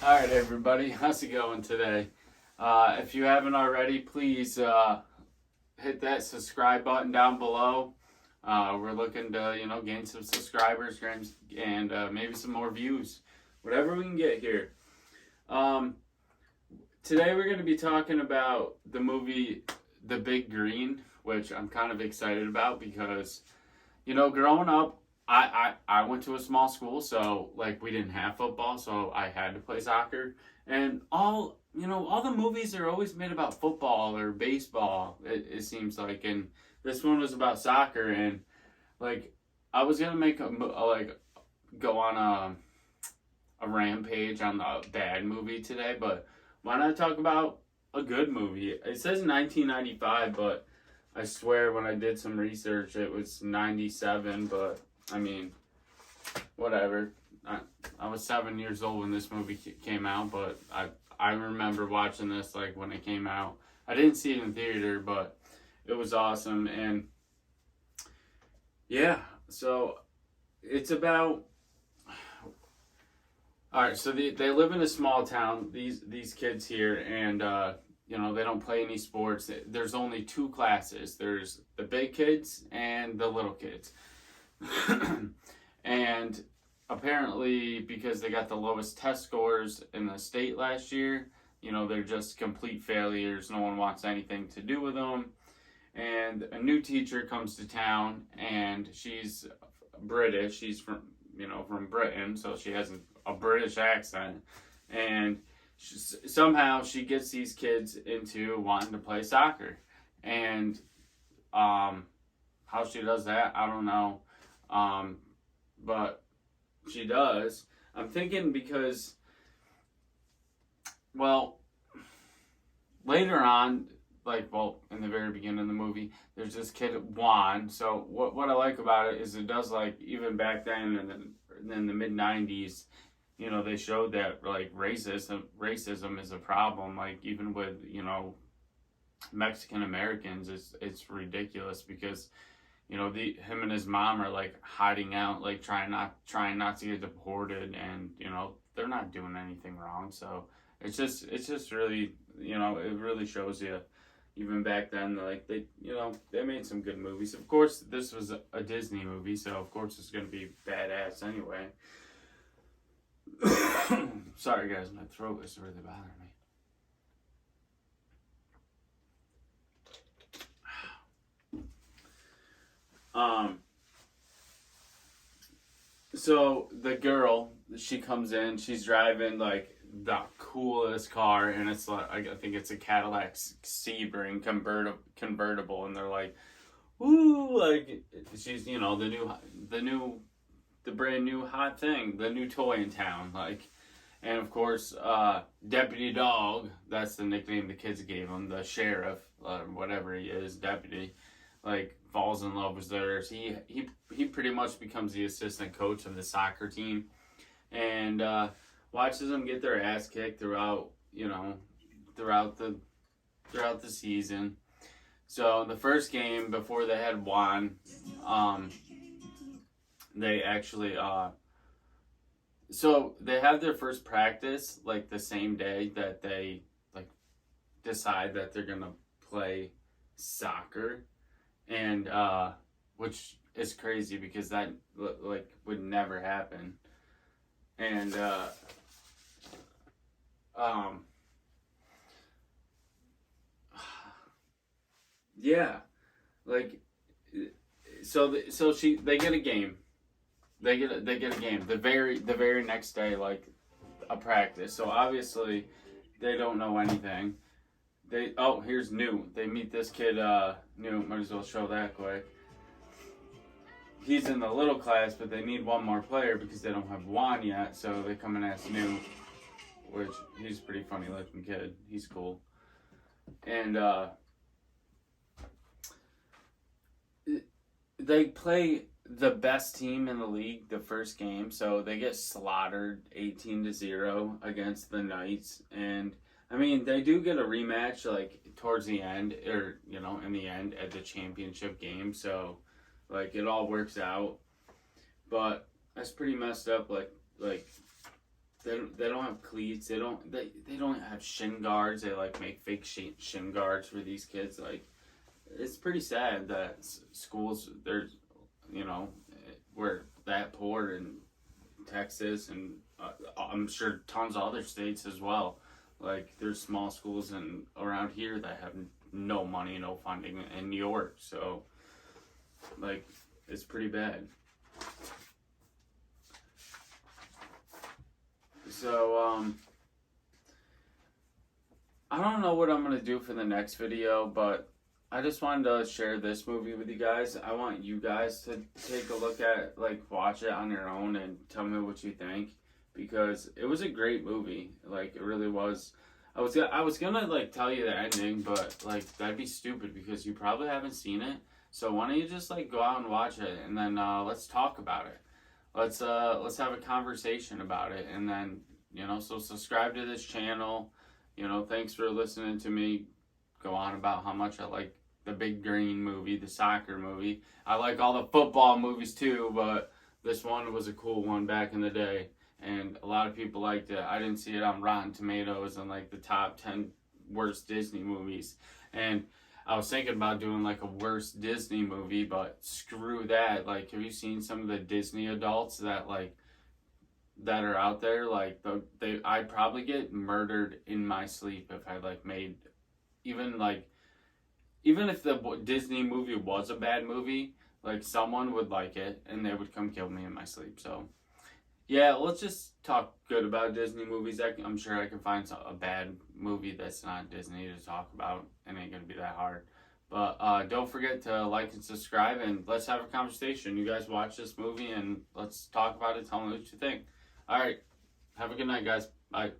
All right, everybody, how's it going today? If you haven't already, please hit that subscribe button down below. We're looking to, gain some subscribers and maybe some more views, whatever we can get here. Um, Today we're going to be talking about the movie The Big Green, which I'm kind of excited about because, growing up, I went to a small school, so like we didn't have football, so I had to play soccer. And all the movies are always made about football or baseball, it seems like. And this one was about soccer. And like I was gonna make like go on a rampage on the bad movie today, but why not talk about a good movie? It says 1995, but I swear when I did some research it was 97. But I mean, whatever. I was 7 years old when this movie came out, but I remember watching this like when it came out. I didn't see it in theater, but it was awesome. And yeah, so it's about, all right. So they live in a small town. These kids here, and they don't play any sports. There's only two classes. There's the big kids and the little kids. And apparently, because they got the lowest test scores in the state last year, they're just complete failures. No one wants anything to do with them. And a new teacher comes to town, and she's British. She's from Britain, so she has a British accent. And somehow she gets these kids into wanting to play soccer. And how she does that, I don't know. But she does. I'm thinking because, well, later on, in the very beginning of the movie, there's this kid, Juan. So what I like about it is it does, like, even back then in the mid 90s, they showed that, like, racism is a problem. Like, even with, Mexican Americans, it's ridiculous because him and his mom are like hiding out, like trying not to get deported, and they're not doing anything wrong. So it's just really, it really shows you, even back then, like they made some good movies. Of course, this was a Disney movie, so of course it's gonna be badass anyway. Sorry guys, my throat is really bothering me. So the girl, she comes in, she's driving like the coolest car, and it's like, I think it's a Cadillac Sebring convertible, and they're like, ooh, like she's the brand new hot thing, the new toy in town, like. And of course, Deputy Dog, that's the nickname the kids gave him, the sheriff, whatever he is, deputy, like, falls in love with theirs. He pretty much becomes the assistant coach of the soccer team, and watches them get their ass kicked throughout throughout the season. So the first game before they had won, they actually so they have their first practice like the same day that they like decide that they're gonna play soccer. And which is crazy because that like would never happen. And um yeah, like, they get a game. They get a game the very next day, like a practice. So obviously they don't know anything. Here's New. They meet this kid, New. Might as well show that quick. He's in the little class, but they need one more player because they don't have Juan yet. So they come and ask New, which he's a pretty funny looking kid. He's cool. And they play the best team in the league the first game, so they get slaughtered 18-0 against the Knights. And I mean, they do get a rematch like towards the end, or in the end at the championship game. So like it all works out, but that's pretty messed up. Like they don't have cleats. They don't have shin guards. They like make fake shin guards for these kids. Like, it's pretty sad that schools, there's, you know, we're that poor in Texas, and I'm sure tons of other states as well. Like, there's small schools and around here that have no money, no funding in New York. So, like, it's pretty bad. So, I don't know what I'm going to do for the next video, but I just wanted to share this movie with you guys. I want you guys to take a look at, like, watch it on your own and tell me what you think, because it was a great movie. Like, it really was. I was gonna like tell you the ending, but like that'd be stupid because you probably haven't seen it. So why don't you just like go out and watch it, and then let's talk about it. Let's have a conversation about it, and then, you know, so subscribe to this channel. You know, thanks for listening to me go on about how much I like the Big Green movie, the soccer movie. I like all the football movies too, but this one was a cool one back in the day, and a lot of people liked it. I didn't see it on Rotten Tomatoes and like the top 10 worst Disney movies. And I was thinking about doing like a worst Disney movie, but screw that. Like, have you seen some of the Disney adults that are out there? Like, I'd probably get murdered in my sleep if I like made, even if the Disney movie was a bad movie, like someone would like it and they would come kill me in my sleep. So yeah, let's just talk good about Disney movies. I'm sure I can find a bad movie that's not Disney to talk about. It ain't gonna be that hard. But don't forget to like and subscribe, and let's have a conversation. You guys watch this movie and let's talk about it. Tell me what you think. All right. Have a good night, guys. Bye.